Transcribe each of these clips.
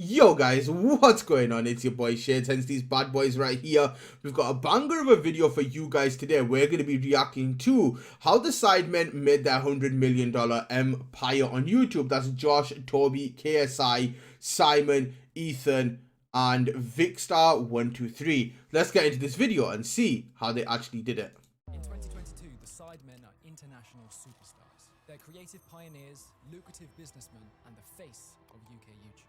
Yo guys, what's going on? It's your boy Shades, hence these bad boys right here. We've got a banger of a video for you guys today. We're going to be reacting to how the Sidemen made their $100 million empire on YouTube. That's Josh, Toby, KSI, Simon, Ethan, and Vicstar123. Let's get into this video and see how they actually did it. In 2022, the Sidemen are international superstars. They're creative pioneers, lucrative businessmen, and the face of UK YouTube.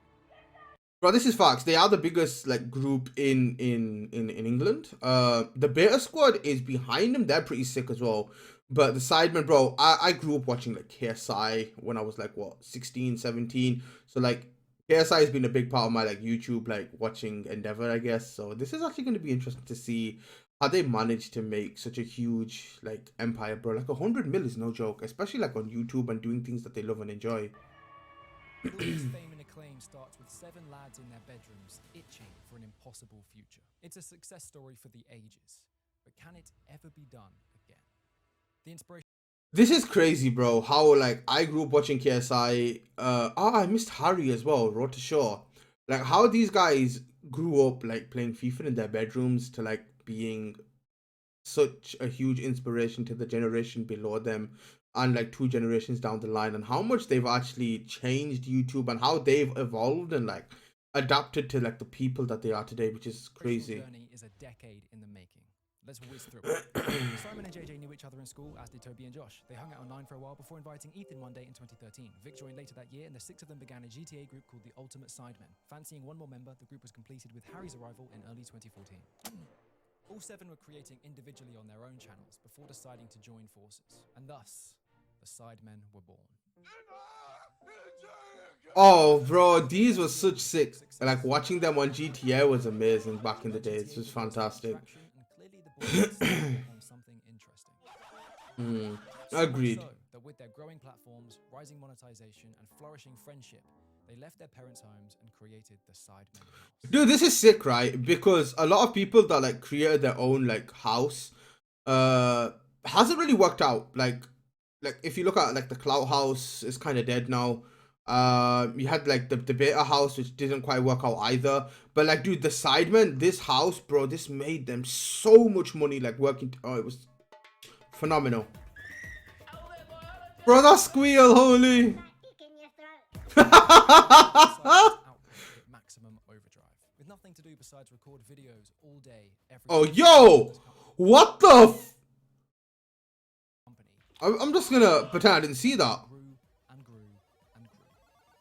Bro, this is facts. They are the biggest like group in England. The Beta Squad is behind them. They're pretty sick as well. But the Sidemen, bro, I grew up watching like KSI when I was like what 16, 17. So like KSI has been a big part of my like YouTube like watching endeavor, I guess. So this is actually going to be interesting to see how they managed to make such a huge like empire, bro. Like 100 mil is no joke, especially like on YouTube and doing things that they love and enjoy. All this fame and acclaim starts with 7 lads in their bedrooms itching for an impossible future. It's a success story for the ages, but can it ever be done again? The inspiration. This is crazy, bro. How like I grew up watching KSI. I missed Harry as well. Road to Shore. Like how these guys grew up like playing FIFA in their bedrooms to like being such a huge inspiration to the generation below them and like 2 generations down the line, and how much they've actually changed YouTube and how they've evolved and like adapted to like the people that they are today, which is crazy. Journey is a decade in the making. Let's whiz through. Simon and JJ knew each other in school, as did Toby and Josh. They hung out online for a while before inviting Ethan one day in 2013. Vic joined later that year, and the 6 of them began a GTA group called the Ultimate Sidemen. Fancying one more member, the group was completed with Harry's arrival in early 2014. All 7 were creating individually on their own channels before deciding to join forces, and thus, the Sidemen were born. Oh, bro, these were such sick. Like watching them on GTA was amazing back in the days. It was fantastic. Agreed. So that with their growing platforms, rising monetization, and flourishing friendship, they left their parents' homes and created the Sidemen house. Dude, this is sick, right? Because a lot of people that like created their own like house hasn't really worked out. Like if you look at like the Clout House, it's kind of dead now. You had like the Beta House, which didn't quite work out either. But like, dude, the Sidemen, this house, bro, this made them so much money. Like working, oh, it was phenomenal. Bro, that squeal, holy. Maximum overdrive, with nothing to do besides record videos all day, every Oh, yo, what the I'm just gonna pretend I didn't see that. Grew and grew and grew.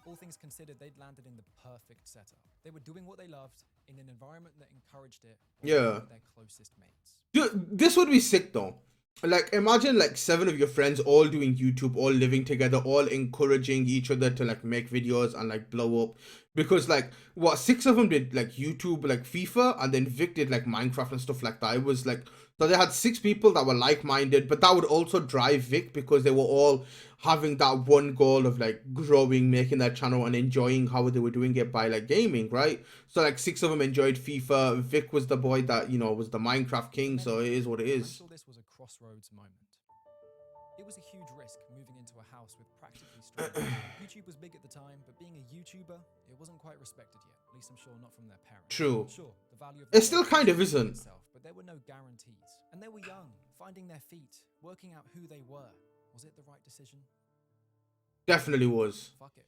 All things considered, they'd landed in the perfect setup. They were doing what they loved in an environment that encouraged it. Yeah. Their closest mates. Dude, this would be sick though. Like imagine like 7 of your friends all doing YouTube, all living together, all encouraging each other to like make videos and like blow up. Because like what 6 of them did like YouTube, like FIFA, and then Vic did like Minecraft and stuff like that. It was like, so they had 6 people that were like-minded, but that would also drive Vic because they were all having that one goal of like growing, making their channel and enjoying how they were doing it by like gaming, right? So like 6 of them enjoyed FIFA. Vic was the boy that, you know, was the Minecraft king, so it is what it is. This was a crossroads moment. It was a huge risk moving into a house with practically strangers. YouTube was big at the time, but being a YouTuber, it wasn't quite respected yet. At least I'm sure not from their parents. True. Sure, the value of it still kind of isn't. Itself, but there were no guarantees. And they were young, finding their feet, working out who they were. Was it the right decision? Definitely was. Fuck it.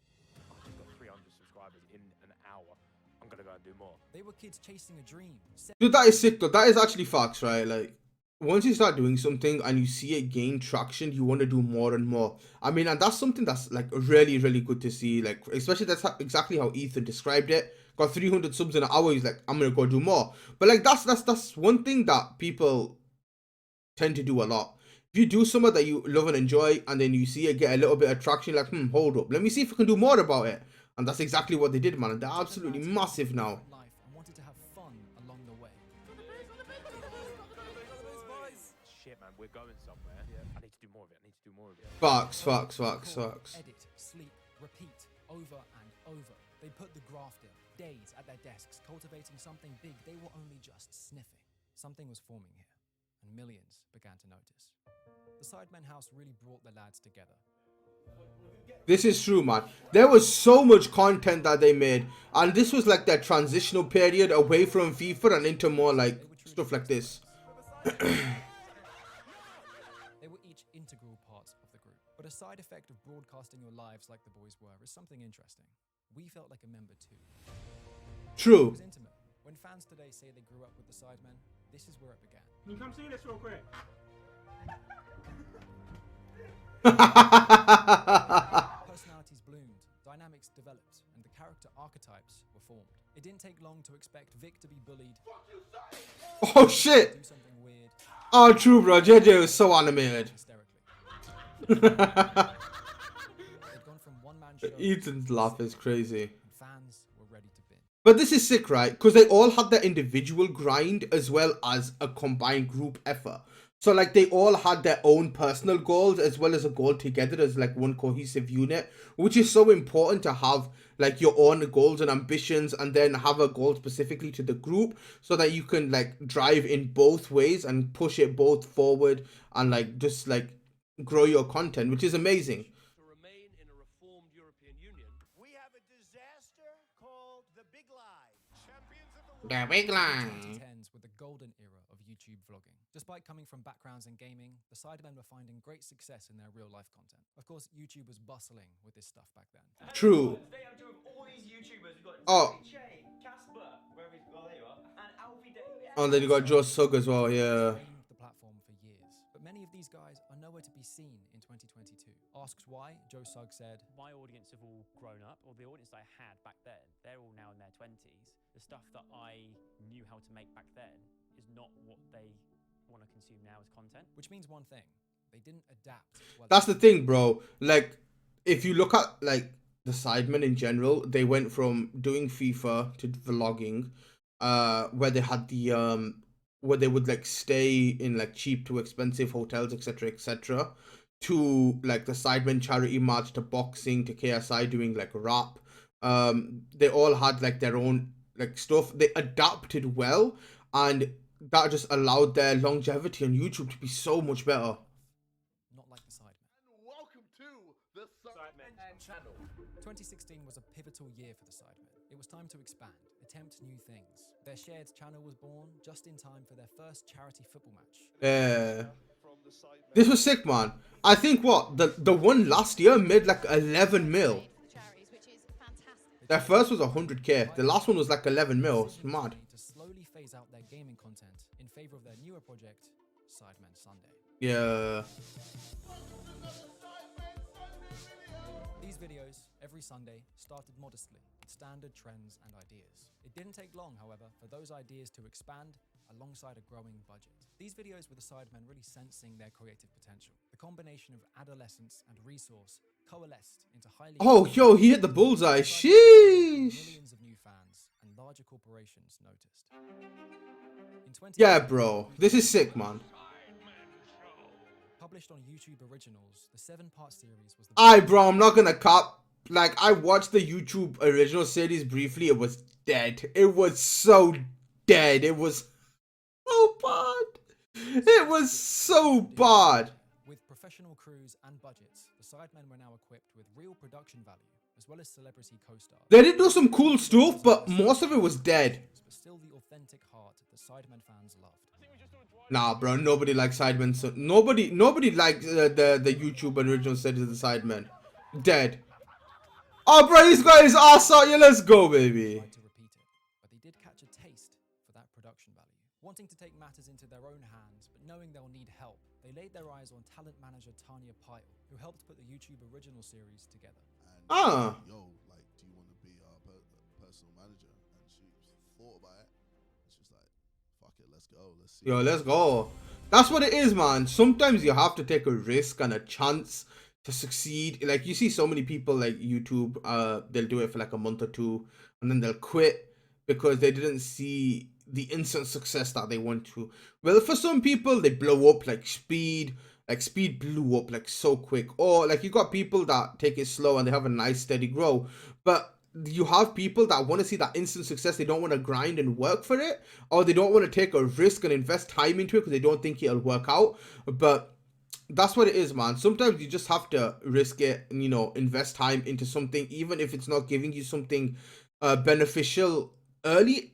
I've just got 300 subscribers in an hour. I'm gonna go and do more. They were kids chasing a dream. Dude, that is sick though. That is actually facts, right? Like, once you start doing something and you see it gain traction, you want to do more and more. I mean, and that's something that's like really, really good to see. Like, especially that's exactly how Ethan described it. Got 300 subs in an hour. He's like, I'm gonna go do more. But like, that's one thing that people tend to do a lot. If you do something that you love and enjoy, and then you see it get a little bit of traction, like, hold up, let me see if I can do more about it. And that's exactly what they did, man. And they're absolutely massive now. Wanted to have fun along the way. Shit, man, we're going somewhere. Yeah. I need to do more of it. Facts. Edit, sleep, repeat, over and over. They put the graft in, days at their desks, cultivating something big they were only just sniffing. Something was forming here, and millions began to notice. The Sidemen house really brought the lads together. This is true, man. There was so much content that they made, and this was like that transitional period away from FIFA and into more like stuff like this. They were each integral parts of the group. But a side effect of broadcasting your lives like the boys were is something interesting. We felt like a member too. It True. was intimate. When fans today say they grew up with the Sidemen, this is where it began. Can you come see this real quick? Personalities bloomed, dynamics developed, and the character archetypes were formed. It didn't take long to expect Vic to be bullied, Oh shit. do something weird, Oh, true, bro. JJ was so animated. hysterically. They'd gone from one-man show Ethan's laugh is crazy. and fans were ready to binge. But this is sick, right? Because they all had their individual grind as well as a combined group effort. So like they all had their own personal goals as well as a goal together as like one cohesive unit, which is so important to have like your own goals and ambitions and then have a goal specifically to the group so that you can like drive in both ways and push it both forward and like just like grow your content, which is amazing. To remain in a reformed European Union, we have a disaster called the Big Lie. Champions of the The big The line. 2010s were the golden era of YouTube vlogging. Despite coming from backgrounds in gaming, the Sidemen were finding great success in their real-life content. Of course, YouTube was bustling with this stuff back then. True. Today I'm doing all these YouTubers. We've got Oh. Che, Casper, where we there you are, and Alfie Day. And then you got Joe Sugg as well, yeah. Drained the platform for years. But many of these guys are nowhere to be seen in 2022. Asked why, Joe Sugg said, My audience have all grown up, or the audience I had back then, they're all now in their 20s. The stuff that I knew how to make back then is not what they want to consume now as content. which means one thing. They didn't adapt. Well, That's the thing, bro. Like, if you look at like the Sidemen in general, they went from doing FIFA to vlogging, where they had the where they would like stay in like cheap to expensive hotels, etc., to like the Sidemen charity match to boxing to KSI doing like rap. They all had like their own like stuff. They adapted well, and that just allowed their longevity on YouTube to be so much better. not like the Sidemen. Welcome to the Sidemen channel. 2016 was a pivotal year for the Sidemen. It was time to expand, attempt new things. Their shared channel was born just in time for their first charity football match. Yeah. This was sick, man. I think what the one last year made like 11 mil. for the charities, which is fantastic. Their first was 100k. The last one was like 11 mil. It's mad. To slowly phase out their gaming content in favor of their newer project, Sidemen Sunday. Yeah. These videos, every Sunday, started modestly, with standard trends and ideas. It didn't take long, however, for those ideas to expand alongside a growing budget. These videos were the Sidemen really sensing their creative potential. The combination of adolescence and resource coalesced into highly... Oh, yo, he hit the bullseye. Sheesh. Millions of new fans and larger corporations noticed. In 20 Yeah, bro. This is sick, man. Published on YouTube Originals, the 7-part series was the... Aye, bro, I'm not gonna cop. Like, I watched the YouTube original series briefly. It was dead. It was so dead. It was so bad. It was so bad. With professional crews and budgets, the Sidemen were now equipped with real production value, as well as celebrity co-stars. They did do some cool stuff, but most of it was dead. But still the authentic heart that Sidemen fans loved. Nah, bro, nobody likes Sidemen. So nobody likes the YouTube original series of the Sidemen. Dead. Oh, bro, he's got his ass out. Yeah, let's go, baby. Tried to repeat it, but they did catch a taste for that production value. Wanting to take matters into their own hands, but knowing they'll need help, they laid their eyes on talent manager Tanya Pyle, who helped put the YouTube original series together. Ah. Yo, like, do you want to be our personal manager? And she thought about it. It's just like, fuck it, let's go. Let's see. Yo, let's go. That's what it is, man. Sometimes you have to take a risk and a chance to succeed. Like, you see so many people like YouTube, they'll do it for like a month or two and then they'll quit because they didn't see the instant success that they want to. Well, for some people, they blow up like Speed. Like, Speed blew up like so quick. Or like, you got people that take it slow and they have a nice steady grow. But you have people that want to see that instant success. They don't want to grind and work for it, or they don't want to take a risk and invest time into it because they don't think it'll work out. But that's what it is, man. Sometimes you just have to risk it and, you know, invest time into something, even if it's not giving you something beneficial early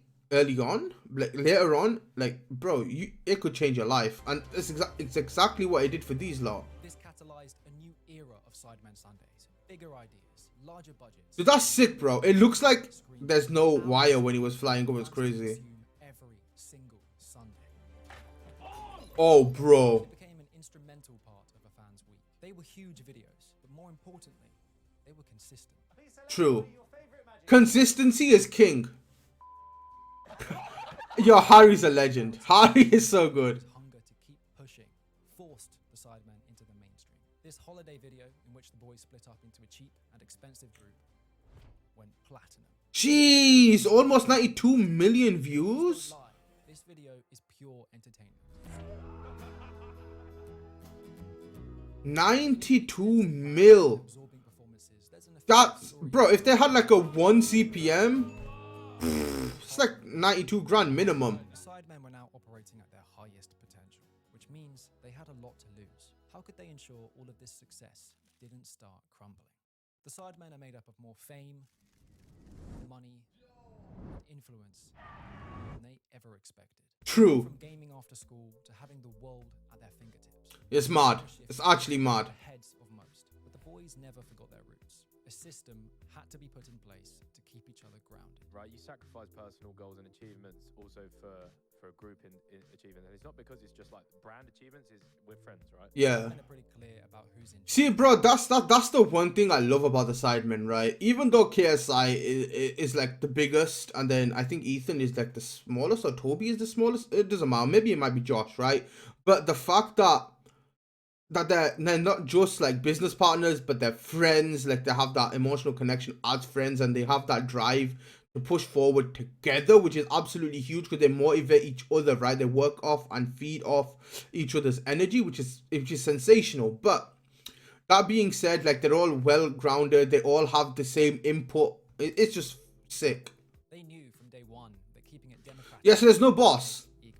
on, like later on. Like, bro, it could change your life, and it's exactly what it did for these lot. This catalyzed a new era of Sidemen Sundays. Bigger ideas, larger budgets. So that's sick, bro. It looks like there's no wire when he was flying up. It's crazy. Every single Sunday. Oh, bro. It became an instrumental part of a fan's week. They were huge videos, but more importantly, they were consistent. True. Consistency is king. Yo, Harry's a legend. Harry is so good. Hunger to keep pushing forced the Sidemen into the mainstream. This holiday video, in which the boys split up into a cheap and expensive group, went platinum. Jeez, almost 92 million views. Don't lie, this video is pure entertainment. 92 mil. Absorbing performances. There's an That's, story. bro, if they had like a 1 CPM, it's like 92 grand minimum. The Sidemen were now operating at their highest potential, which means they had a lot to lose. How could they ensure all of this success didn't start crumbling? The Sidemen are made up of more fame, money, and influence than they ever expected. True. From gaming after school to having the world at their fingertips. It's mad. It's actually mad. The heads of most. But the boys never forgot their roots. A system had to be put in place to keep each other grounded. Right, you sacrifice personal goals and achievements also for a group in achievement, and it's not because it's just like brand achievements. Is we're friends, right? Yeah. And they're pretty clear about who's in. See, bro, that's the one thing I love about the Sidemen, right? Even though KSI is like the biggest, and then I think Ethan is like the smallest, or Toby is the smallest. It doesn't matter. Maybe it might be Josh, right? But the fact that they're not just like business partners, but they're friends. Like they have that emotional connection as friends, and they have that drive to push forward together, which is absolutely huge because they motivate each other, right? They work off and feed off each other's energy, which is sensational. But that being said, like they're all well grounded, they all have the same input. It's just sick. They knew from day one that keeping it democratic. Yeah, so there's no boss. Egos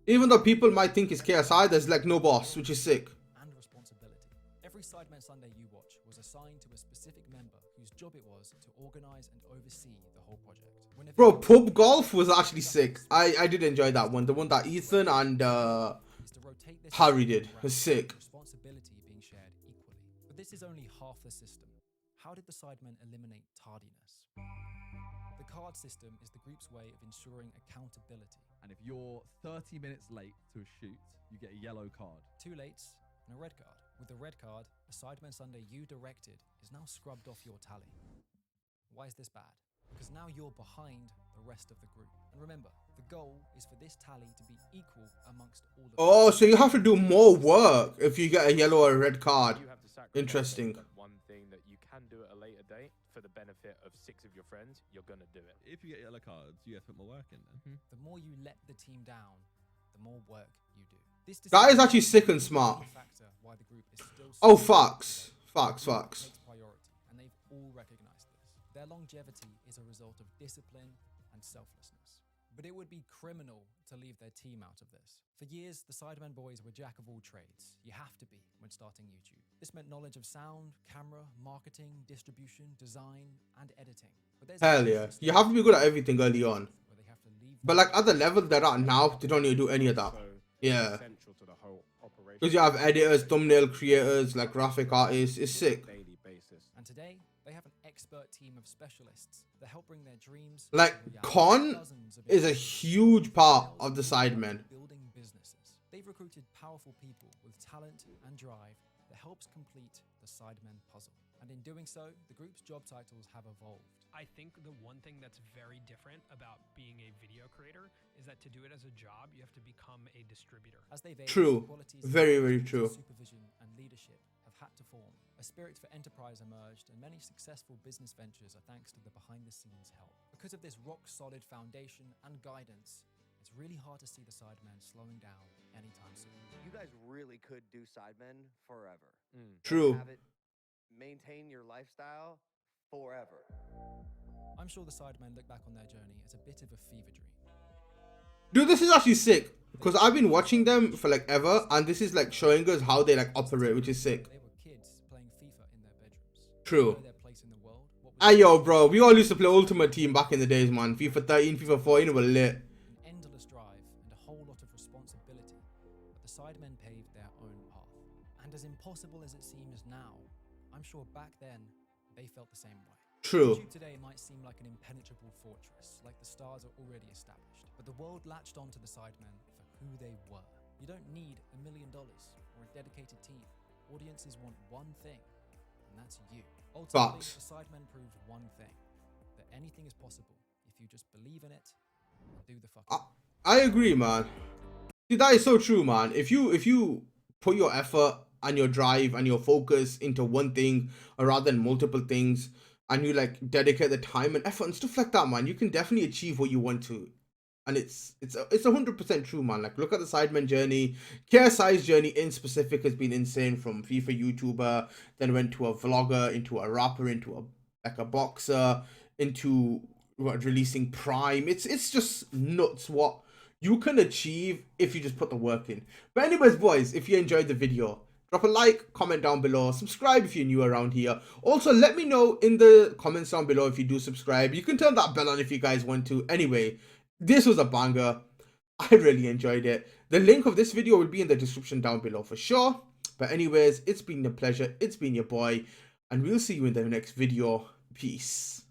Even though people might think it's KSI, there's like no boss, which is sick. and responsibility. Every Sidemen Sunday you watch was assigned to a specific member whose job it was to organize and oversee the whole project. When a Bro, video pub golf was actually sick. I did enjoy that one. The one that Ethan and is to rotate this Harry system did. around, Was sick. responsibility being shared equally. But this is only half the system. How did the Sidemen eliminate tardiness? The card system is the group's way of ensuring accountability. And if you're 30 minutes late to a shoot, you get a yellow card. 2 lates and a red card. With the red card, a Sidemen Sunday you directed is now scrubbed off your tally. Why is this bad? Because now you're behind the rest of the group. And remember, the goal is for this tally to be equal amongst all of them. Oh, so you have to do more work if you get a yellow or a red card. You have to sacrifice Interesting. one thing that you can do at a later date for the benefit of 6 of your friends. You're gonna do it. If you get yellow cards, you have to put more work in then. The more you let the team down, the more work you do. This That is decision actually sick and is smart. a factor why the group is still Oh, so facts. The Facts, group facts. takes priority, and they've all recognized this. Their longevity is a result of discipline and selflessness. But it would be criminal to leave their team out of this. For years, the Sidemen boys were jack of all trades. You have to be when starting YouTube. This meant knowledge of sound, camera, marketing, distribution, design, and editing. But there's Hell yeah. You have to be good at everything early on. where they have to leave But like at the level they're at now, they don't need to do any of that. Yeah. Essential to the whole operation. Because you have editors, thumbnail creators, like graphic artists. It's sick. Daily basis. And today, they have an expert team of specialists that help bring their dreams Like, to reality. Con Dozens of is a individuals huge part themselves of the building Sidemen. Building businesses. They've recruited powerful people with talent and drive that helps complete the Sidemen puzzle. And in doing so, the group's job titles have evolved. I think the one thing that's very different about being a video creator is that to do it as a job, you have to become a distributor. As they've aged, True. qualities of Very, very management, true. Supervision and leadership have had to form. A spirit for enterprise emerged, and many successful business ventures are thanks to the behind-the-scenes help. Because of this rock-solid foundation and guidance, it's really hard to see the Sidemen slowing down anytime soon. You guys really could do Sidemen forever. True. Have it maintain your lifestyle forever. I'm sure the Sidemen look back on their journey as a bit of a fever dream. Dude, this is actually sick. because I've been watching them for like ever, and this is like showing us how they like operate, which is sick. They were kids playing FIFA in their bedrooms. True. Know their place in the world. What was Hey yo, bro, we all used to play Ultimate Team back in the days, man. FIFA 13, FIFA 14 were lit. an endless drive and a whole lot of responsibility, but the Sidemen paved their own path. And as impossible as it seems now, I'm sure back then they felt the same way. True. YouTube today might seem like an impenetrable fortress, like the stars are already established, but the world latched onto the Sidemen for who they were. You don't need $1 million or a dedicated team. Audiences want one thing, and that's you. Ultimately, Facts. the Sidemen proved one thing, that anything is possible if you just believe in it and do the fucking I agree, man. See, that is so true, man. If you put your effort and your drive and your focus into one thing rather than multiple things, and you like dedicate the time and effort and stuff like that, man, you can definitely achieve what you want to. And it's 100% true, man. Like, look at the Sidemen journey. KSI's journey in specific has been insane. From FIFA YouTuber, then went to a vlogger, into a rapper, into a boxer, into releasing Prime. It's just nuts what you can achieve if you just put the work in. But anyways, boys, if you enjoyed the video, drop a like, comment down below, subscribe if you're new around here. Also, let me know in the comments down below if you do subscribe. You can turn that bell on if you guys want to. Anyway, this was a banger. I really enjoyed it. The link of this video will be in the description down below for sure. But anyways, it's been a pleasure. It's been your boy. And we'll see you in the next video. Peace.